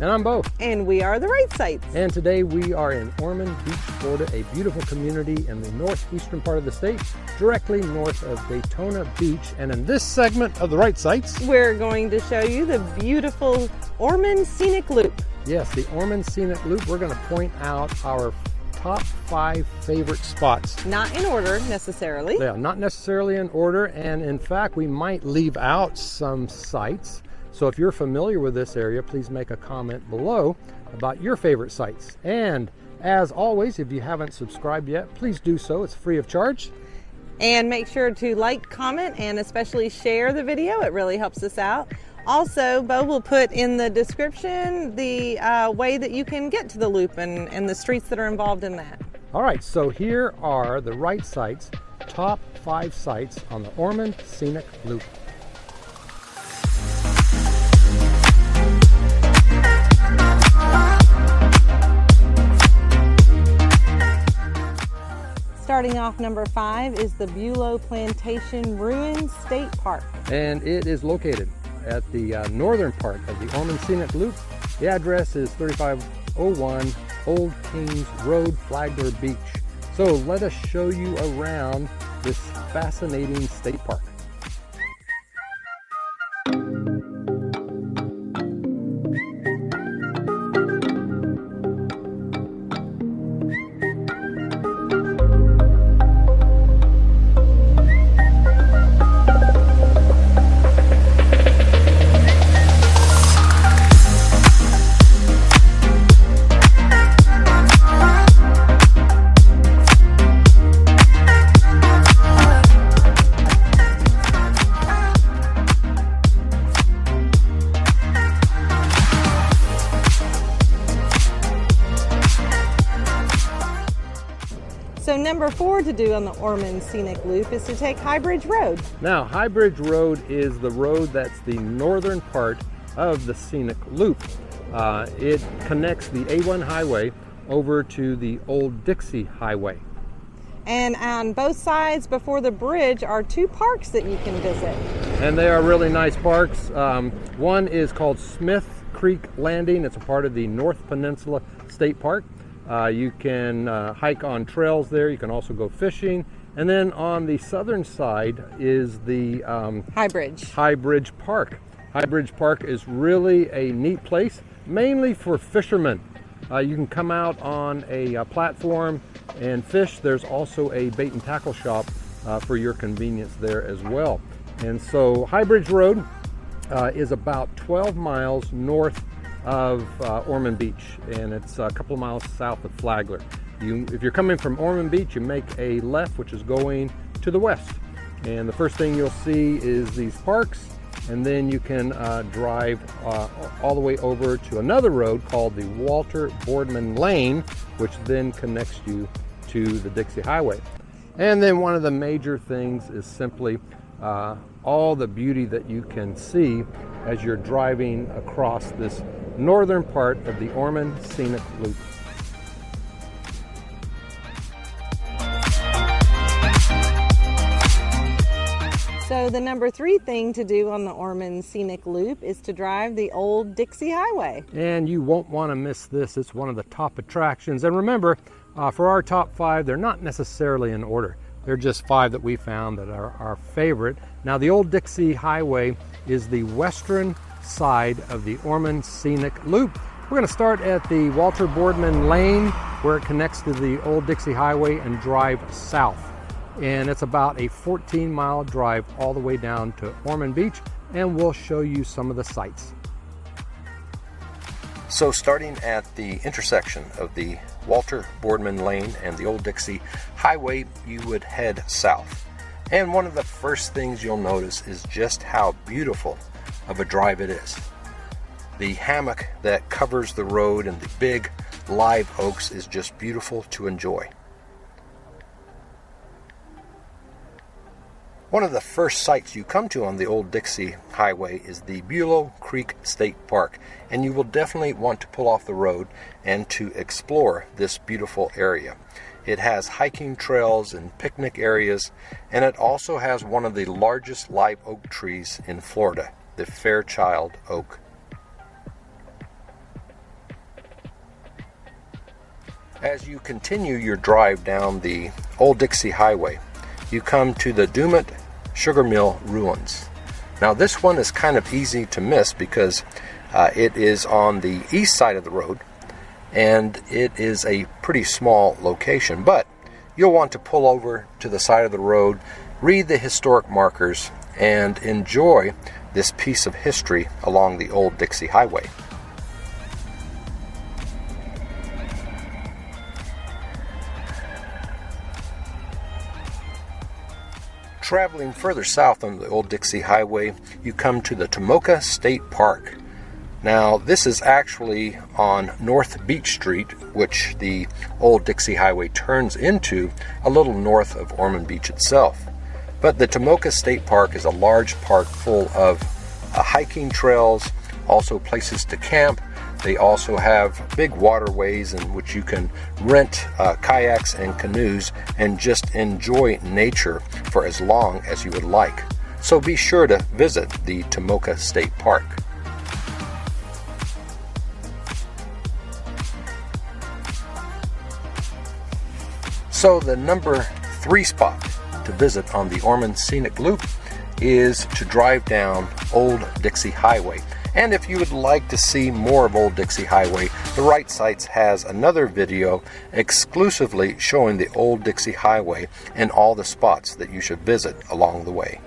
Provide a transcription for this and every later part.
And I'm Bo. And we are the Right Sites. And today we are in Ormond Beach, Florida, a beautiful community in the northeastern part of the state, directly north of Daytona Beach. And in this segment of the Right Sites, we're going to show you the beautiful Ormond Scenic Loop. Yes, the Ormond Scenic Loop. We're going to point out our top 5 favorite spots. Not in order necessarily. Yeah, not necessarily in order. And in fact, we might leave out some sites. So if you're familiar with this area, please make a comment below about your favorite sites. And as always, if you haven't subscribed yet, please do so. It's free of charge. And make sure to like, comment, and especially share the video. It really helps us out. Also, Bo will put in the description the way that you can get to the loop and the streets that are involved in that. All right, so here are the Right Sites, top 5 sites on the Ormond Scenic Loop. Starting off, number 5 is the Bulow Plantation Ruin State Park. And it is located at the northern part of the Ormond Scenic Loop. The address is 3501 Old Kings Road, Flagler Beach. So let us show you around this fascinating state park. So number 4 to do on the Ormond Scenic Loop is to take High Bridge Road. Now, High Bridge Road is the road that's the northern part of the Scenic Loop. It connects the A1A Highway over to the old Dixie Highway. And on both sides before the bridge are 2 parks that you can visit. And they are really nice parks. One is called Smith Creek Landing. It's a part of the North Peninsula State Park. You can hike on trails there. You can also go fishing. And then on the southern side is the High Bridge Park. High Bridge Park is really a neat place, mainly for fishermen. You can come out on a platform and fish. There's also a bait and tackle shop for your convenience there as well. And so High Bridge Road is about 12 miles north of Ormond Beach, and it's a couple of miles south of Flagler. If you're coming from Ormond Beach, you make a left, which is going to the west. And the first thing you'll see is these parks, and then you can drive all the way over to another road called the Walter Boardman Lane, which then connects you to the Dixie Highway. And then one of the major things is simply all the beauty that you can see as you're driving across this northern part of the Ormond Scenic Loop. So the number 3 thing to do on the Ormond Scenic Loop is to drive the old Dixie Highway. And you won't want to miss this. It's one of the top attractions. And remember, for our top 5, they're not necessarily in order. They're just 5 that we found that are our favorite. Now, the old Dixie Highway is the western side of the Ormond Scenic Loop. We're going to start at the Walter Boardman Lane, where it connects to the old Dixie Highway, and drive south. And it's about a 14-mile drive all the way down to Ormond Beach, and we'll show you some of the sights. So starting at the intersection of the Walter Boardman Lane and the Old Dixie Highway, you would head south. And one of the first things you'll notice is just how beautiful of a drive it is. The hammock that covers the road and the big live oaks is just beautiful to enjoy. One of the first sites you come to on the Old Dixie Highway is the Bulow Creek State Park, and you will definitely want to pull off the road and to explore this beautiful area. It has hiking trails and picnic areas, and it also has one of the largest live oak trees in Florida, the Fairchild Oak. As you continue your drive down the Old Dixie Highway, you come to the Dumont Sugar Mill ruins. Now this one is kind of easy to miss because it is on the east side of the road and it is a pretty small location, but you'll want to pull over to the side of the road, read the historic markers, and enjoy this piece of history along the Old Dixie Highway. Traveling further south on the Old Dixie Highway, you come to the Tomoka State Park. Now, this is actually on North Beach Street, which the Old Dixie Highway turns into a little north of Ormond Beach itself. But the Tomoka State Park is a large park full of hiking trails, also places to camp. They also have big waterways in which you can rent kayaks and canoes and just enjoy nature for as long as you would like. So be sure to visit the Tomoka State Park. So the number 3 spot to visit on the Ormond Scenic Loop is to drive down Old Dixie Highway. And if you would like to see more of Old Dixie Highway, the Right Sites has another video exclusively showing the Old Dixie Highway and all the spots that you should visit along the way.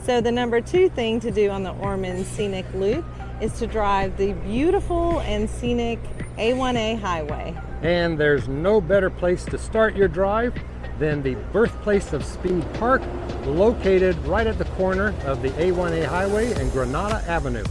So the number 2 thing to do on the Ormond Scenic Loop is to drive the beautiful and scenic A1A Highway. And there's no better place to start your drive than the birthplace of Speed Park, located right at the corner of the A1A Highway and Granada Avenue.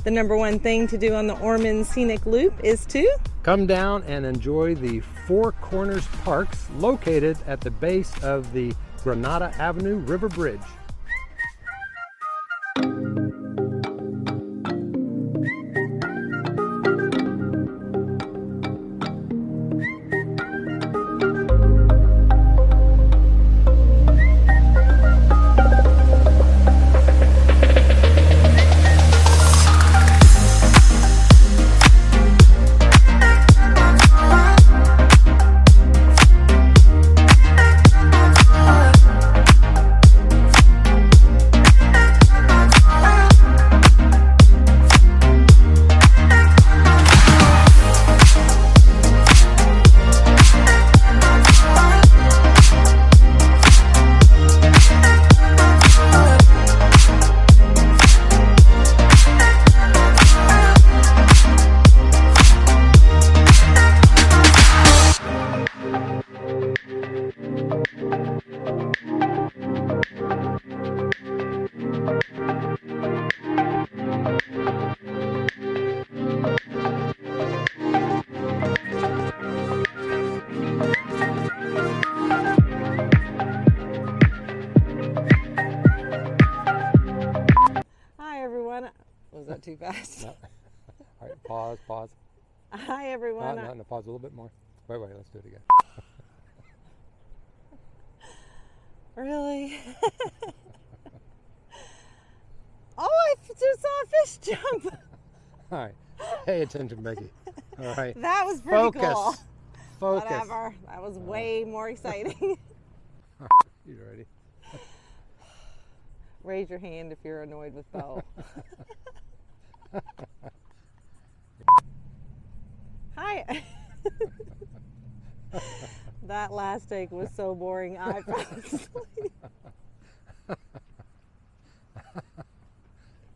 The number 1 thing to do on the Ormond Scenic Loop is to come down and enjoy the Four Corners Parks located at the base of the Granada Avenue River Bridge. Was that too fast? No. All right, pause. Hi everyone. No, pause a little bit more. Wait, let's do it again. Really? Oh, I just saw a fish jump. All right, pay attention, Becky. All right. That was pretty Focus. cool. Focus. Whatever. That was way more exciting. You ready? Raise your hand if you're annoyed with Bo. Hi. That last take was so boring. I fell asleep.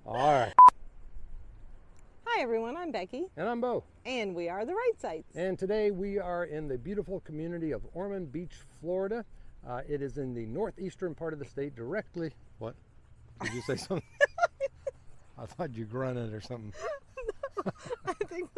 All right. Hi everyone, I'm Becky, And I'm Bo. and we are the Right Sites. And today we are in the beautiful community of Ormond Beach, Florida. It is in the northeastern part of the state, directly. What? Did you say something? I thought you grunted or something. I think